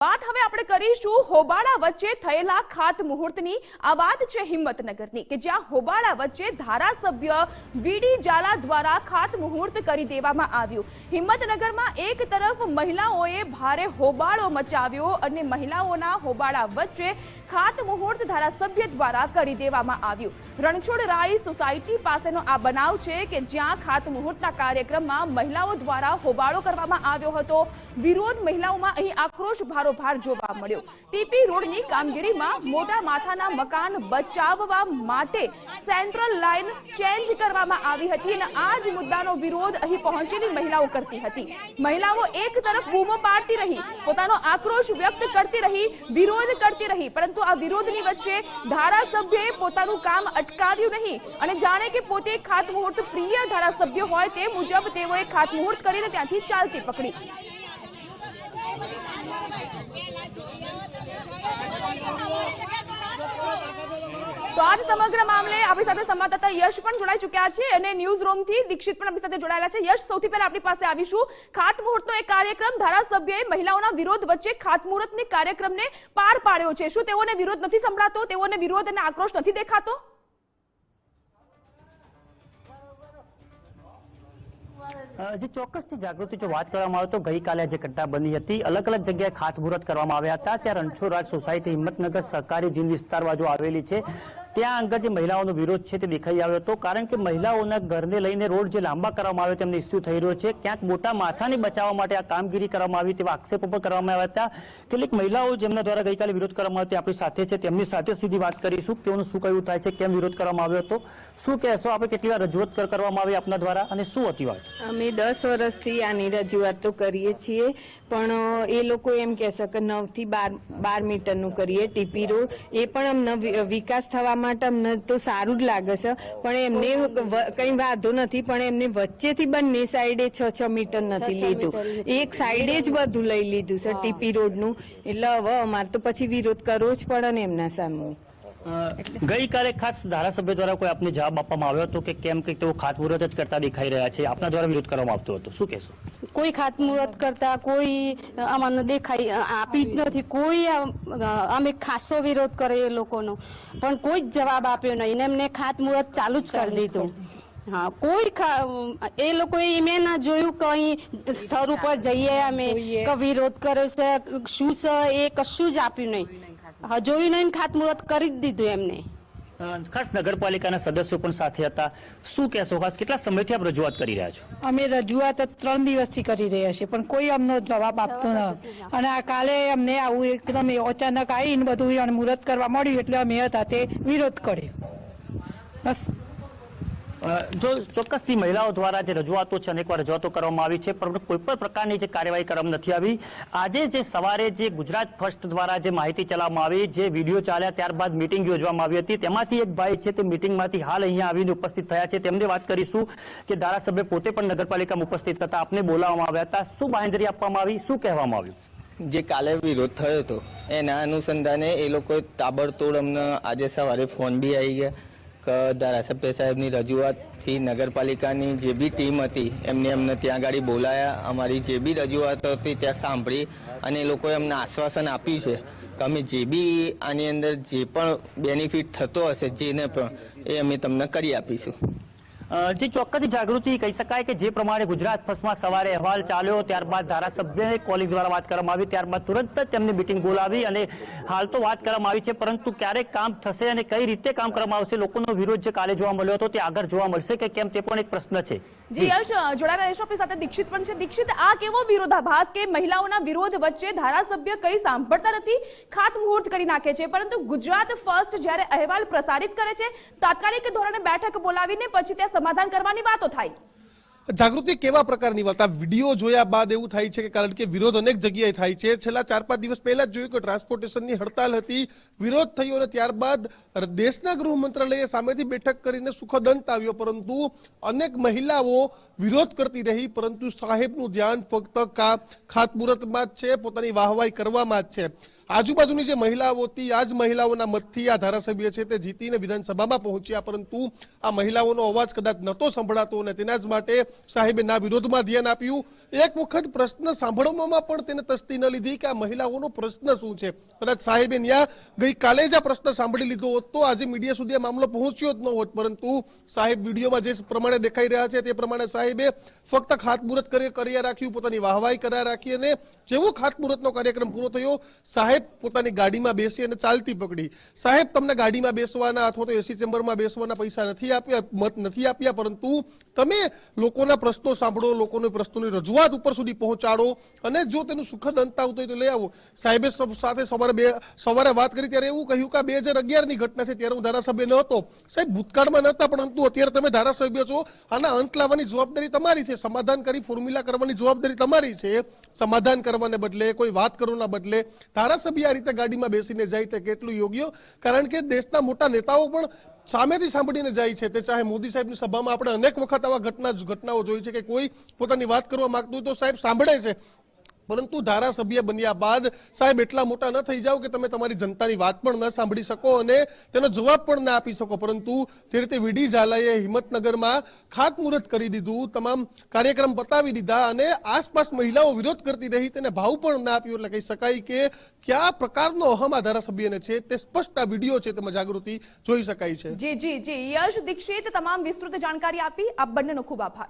बात हवे આપણે કરીશું હોબાળા વચ્ચે થયેલા ખાતમુહૂર્તની। આ વાત છે હિંમતનગરની કે જ્યાં હોબાળા વચ્ચે ધારાસભ્ય વીડી ઝાલા દ્વારા ખાતમુહૂર્ત કરી દેવામાં આવ્યું। હિંમતનગરમાં એક તરફ મહિલાઓએ ભારે હોબાળો મચાવ્યો અને મહિલાઓના હોબાળા વચ્ચે ખાતમુહૂર્ત ધારાસભ્ય દ્વારા કરી દેવામાં આવ્યું। રણછોડ રાય સોસાયટી પાસેનો આ બનાવ છે કે જ્યાં ખાતમુહૂર્તના કાર્યક્રમમાં મહિલાઓ દ્વારા હોબાળો કરવામાં આવ્યો હતો। વિરોધ મહિલાઓમાં અહીં આક્રોશ ભારોભાર જોવા મળ્યો। ટીપી રોડની કામગીરીમાં મોટા માથાના મકાન બચાવવા માટે સેન્ટ્રલ લાઇન ચેન્જ કરવામાં આવી હતી અને આ જ મુદ્દાનો વિરોધ અહીં પહોંચેલી મહિલાઓ કરતી હતી। મહિલાઓ એક તરફ બૂમો પાડતી રહી, પોતાનો આક્રોશ વ્યક્ત કરતી રહી, વિરોધ કરતી રહી, પરંતુ આ વિરોધની વચ્ચે ધારાસભ્યએ પોતાનું કામ અટકાવ્યું નહીં અને જાણે કે પોતે ખાતમુહૂર્ત પ્રિય ધારાસભ્ય હોય તે મુજબ તેઓએ ખાતમુહૂર્ત કરીને ત્યાંથી ચાલતી પકડી। तो आज समग्र मामले આપણી સાથે સંવાદદાતા યશ પણ જોડાઈ ચૂક્યા છે અને ન્યૂઝ રૂમ થી દીક્ષિત પણ આપણી સાથે જોડાયેલા છે। યશ, સૌથી પહેલા આપણી પાસે આવીશું। ખાતમુહૂર્તનો એક કાર્યક્રમ ધારાસભ્યએ મહિલાઓના વિરોધ વચ્ચે ખાતમુહૂર્તની કાર્યક્રમને પાર પાડ્યો છે। શું તેઓને વિરોધ નથી સંભળાતો? તેઓને વિરોધ અને આક્રોશ નથી દેખાતો? જે ચોક્કસથી જાગૃતિ જો વાત કરવામાં આવે તો ગઈકાલે જે ઘટના બની હતી, અલગ અલગ જગ્યાએ ખાતમુહૂર્ત કરવામાં આવ્યા હતા। ત્યાં રણછોડ રાજ સોસાયટી હિંમતનગર સહકારી જીન વિસ્તારમાં જો આવેલી છે ત્યાં આગળ જે મહિલાઓનો વિરોધ છે તે દેખાઈ આવ્યો હતો, કારણ કે મહિલાઓના ઘરને લઈને રોડ જે લાંબા કરવામાં આવ્યો તેમને ઇસ્યુ થઈ રહ્યો છે। ક્યાંક મોટા માથાને બચાવવા માટે આ કામગીરી કરવામાં આવી તેવા આક્ષેપો પણ કરવામાં આવ્યા હતા। કેટલીક મહિલાઓ જેમના દ્વારા ગઈકાલે વિરોધ કરવામાં આવ્યો આપણી સાથે છે, તેમની સાથે સીધી વાત કરીશું તેઓનું શું કહેવું થાય છે, કેમ વિરોધ કરવામાં આવ્યો હતો, શું કહેશો? આપણે કેટલી વાર રજૂઆત કરવામાં આવી આપના દ્વારા અને શું હતી વાત? અમે 10 વર્ષથી આની રજૂઆત તો કરીએ છીએ, પણ એ લોકો એમ કહેશે કે 9 થી 12 મીટરનું કરીએ ટીપી રોડ, એ પણ અમને વિકાસ થવા માટે અમને તો સારું જ લાગે છે, પણ એમને કંઈ વાંધો નથી, પણ એમને વચ્ચેથી બંને સાઈડે 6-6 મીટર નથી લીધું, એક સાઈડે જ બધું લઈ લીધું છે ટીપી રોડનું। એટલે હવે અમારે તો પછી વિરોધ કરવો જ પડે ને એમના સામે। ગઈકાલે ખાસ ધારાસભ્ય દ્વારા કોઈ આપને જવાબ આપવામાં આવ્યો હતો કે કેમ કે તેઓ ખાતમુહૂર્ત જ કરતા દેખાઈ રહ્યા છે, આપના દ્વારા વિરોધ કરવામાં આવતો હતો, શું કહેશો? કોઈ ખાતમુહૂર્ત કરતા કોઈ અમને દેખાઈ આપી જ નથી। કોઈ અમે ખાસો વિરોધ કરે એ લોકોનો, પણ કોઈ જ જવાબ આપ્યો નહીં, એમને ખાતમુહૂર્ત ચાલુ જ કરી દીધું। હા, કોઈ એ લોકોએ મેં ના જોયું કઈ સ્થળ ઉપર જઈએ અમે કે વિરોધ કર્યો છે શું છે, એ કશું જ આપ્યું નહીં, જોયું નહીં, ખાતમુહૂર્ત કરી જ દીધું એમને। ખાસ નગરપાલિકાના સદસ્યો પણ સાથે હતા, શું કહેશો? ખાસ કેટલા સમયથી આપ રજૂઆત કરી રહ્યા છો? અમે રજૂઆત 3 દિવસથી કરી રહ્યા છીએ, પણ કોઈ અમને જવાબ આપતો નથી અને આ કાલે અમને આવું એકદમ અચાનક આવીને બધું મુહૂર્ત કરવા મળ્યું એટલે અમે હતા તે વિરોધ કર્યો, બસ। જો ચોક્કસથી મહિલાઓ દ્વારા જે રજૂઆતો છે અનેકવાર રજૂઆતો કરવામાં આવી છે, પરંતુ કોઈ પણ પ્રકારની જે કાર્યવાહી કરવામાં નથી આવી। આજે જે સવારે જે ગુજરાત ફર્સ્ટ દ્વારા જે માહિતી ચલાવવામાં આવી, જે વિડીયો ચાલ્યા ત્યારબાદ મિટિંગ યોજવામાં આવી હતી, તેમાંથી એક ભાઈ છે તે મિટિંગમાંથી હાલ અહીંયા આવીને ઉપસ્થિત થયા છે, તેમને વાત કરીશું કે ધારાસભ્ય પોતે પણ નગરપાલિકામાં ઉપસ્થિત હતા, આપને બોલાવવામાં આવ્યા હતા, શું બાંહેધરી આપવામાં આવી, શું કહેવામાં આવ્યું? જે કાલે વિરોધ થયો હતો એના અનુસંધાને એ લોકોએ તાબડતોડ અમને આજે સવારે ફોન બી આવી ગયા કે ધારાસભ્ય સાહેબની રજૂઆતથી નગરપાલિકાની જે બી ટીમ હતી એમને અમને ત્યાં આગળ બોલાયા, અમારી જે બી રજૂઆત હતી ત્યાં સાંભળી અને એ લોકોએ અમને આશ્વાસન આપ્યું છે કે અમે જે બી આની અંદર જે પણ બેનિફિટ થતો હશે જેને પણ એ અમે તમને કરી આપીશું। જે ચોક્કસ જાગૃતિ કહી શકાય કે જે પ્રમાણે ગુજરાત ફર્સ્ટમાં સવારે અહેવાલ ચાલ્યો, ત્યારબાદ ધારાસભ્યને કોલિંગ દ્વારા વાત કરવામાં આવી, ત્યારબાદ તુરંત જ તેમને મિટિંગ બોલાવી અને હાલ તો વાત કરવામાં આવી છે, પરંતુ ક્યારે કામ થશે અને કઈ રીતે કામ કરવામાં આવશે, લોકોનો વિરોધ જે કાલે જોવા મળ્યો હતો તે આગળ જોવા મળશે કે કેમ, તે પણ એક પ્રશ્ન છે। જી યશ, જોડાયેલા રહેશો આપણી સાથે દીક્ષિત પણ છે। દીક્ષિત, આ કેવો વિરોધાભાસ કે મહિલાઓના વિરોધ વચ્ચે ધારાસભ્ય કઈ સાંભળતા નથી, ખાતમુહૂર્ત કરી નાખે છે, પરંતુ ગુજરાત ફર્સ્ટ જ્યારે અહેવાલ પ્રસારિત કરે છે તાત્કાલિક ધોરણે બેઠક બોલાવીને પછી ત્યાં સમાધાન કરવાની વાતો થાય। જાગૃતિ, કેવા પ્રકારની વાત? આ વિડીયો જોયા બાદ એવું થાય છે કે કારણ કે વિરોધ અનેક જગ્યાએ થાય છે, છેલ્લા 4-5 દિવસ પહેલા જ જોયું કે ટ્રાન્સપોર્ટેશનની હડતાલ હતી, વિરોધ થયો અને ત્યારબાદ દેશના ગૃહ મંત્રાલયે સામેથી બેઠક કરીને સુખદ અંત આવ્યો, પરંતુ અનેક મહિલાઓ વિરોધ કરતી રહી, પરંતુ સાહેબનું ધ્યાન ફક્ત ખાતમુહૂર્તમાં જ છે, પોતાની વાહવાહી કરવામાં જ છે। આજુબાજુની જે મહિલાઓ હતી આ જ મહિલાઓના મતથી આ ધારાસભ્ય છે તે જીતીને વિધાનસભામાં પહોંચ્યા, પરંતુ આ મહિલાઓનો અવાજ કદાચ નહોતો સંભળાતો અને તેના જ માટે સાહેબે ના વિરોધમાં ધ્યાન આપ્યું. એક વખત પ્રશ્ન સાંભળવામાં પણ તેને તસ્તી ન લીધી કે આ મહિલાઓનો પ્રશ્ન શું છે. કદાચ સાહેબે ત્યાં ગઈકાલે જ આ પ્રશ્ન સાંભળી લીધો હોત તો આજે મીડિયા સુધી આ મામલો પહોંચ્યો જ ન હોત, પરંતુ સાહેબ વિડીયોમાં જે પ્રમાણે દેખાઈ રહ્યા છે તે પ્રમાણે સાહેબે ફક્ત ખાતમુહૂર્ત કર્યા રાખ્યું, પોતાની વાહવાહી કર્યા રાખી અને જેવો ખાતમુહૂર્તનો કાર્યક્રમ પૂરો થયો સાહેબ પોતાની ગાડીમાં બેસી અને ચાલતી પકડી. સાહેબ તમને ગાડીમાં બેસવાના અથવા તો એસી ચેમ્બરમાં બેસવાના પૈસા નથી આપ્યા, મત નથી આપ્યા, પરંતુ તમે લોકોના પ્રશ્નો સાંભળો, લોકોના પ્રશ્નોની રજૂઆત ઉપર સુધી પહોંચાડો અને જો તેનું સુખદ અંત આવતો હોય તો લઈ આવો. સાહેબે સાથે સવારે વાત કરી ત્યારે એવું કહ્યું કે 2011ની ઘટના છે, ત્યારે હું ધારાસભ્ય ન હતો. સાહેબ ભૂતકાળમાં નહોતા, પરંતુ અત્યારે તમે ધારાસભ્ય છો, આના અંત લાવવાની જવાબદારી તમારી છે, સમાધાન કરી ફોર્મ્યુલા કરવાની જવાબદારી તમારી છે. સમાધાન કરવાને બદલે કોઈ વાત કરવાના બદલે ધારાસભ્ય આ રીતે ગાડીમાં બેસીને જાય તે કેટલું યોગ્ય? કારણ કે દેશના મોટા નેતાઓ પણ સામેથી સાંભળીને જાય છે. તે ચાહે મોદી સાહેબની સભામાં આપણે અનેક વખત આવા ઘટનાઓ જોઈ છે કે કોઈ પોતાની વાત કરવા માંગતું હોય તો સાહેબ સાંભળે છે, પરંતુ ધારાસભ્ય બન્યા બાદ સાહેબ એટલા મોટા ન થઈ જાઓ કે તમે તમારી જનતાની વાત પણ ન સાંભળી શકો અને તેનો જવાબ પણ ના આપી શકો. પરંતુ જે રીતે વીડી ઝાલાએ હિંમતનગરમાં ખાતમુહૂર્ત કરી દીધું, તમામ કાર્યક્રમ પતાવી દીધા અને આસપાસ મહિલાઓ વિરોધ કરતી રહી, તેને ભાવ પણ ના આપ્યો, એટલે કહી શકાય કે કયા પ્રકારનો અહમ આ ધારાસભ્યને છે તે સ્પષ્ટ આ વિડીયો છે તેમાં જાગૃતિ જોઈ શકાય છે. જી યશ દીક્ષિત તમામ વિસ્તૃત જાણકારી આપી, આપ બંનેનો ખૂબ આભાર.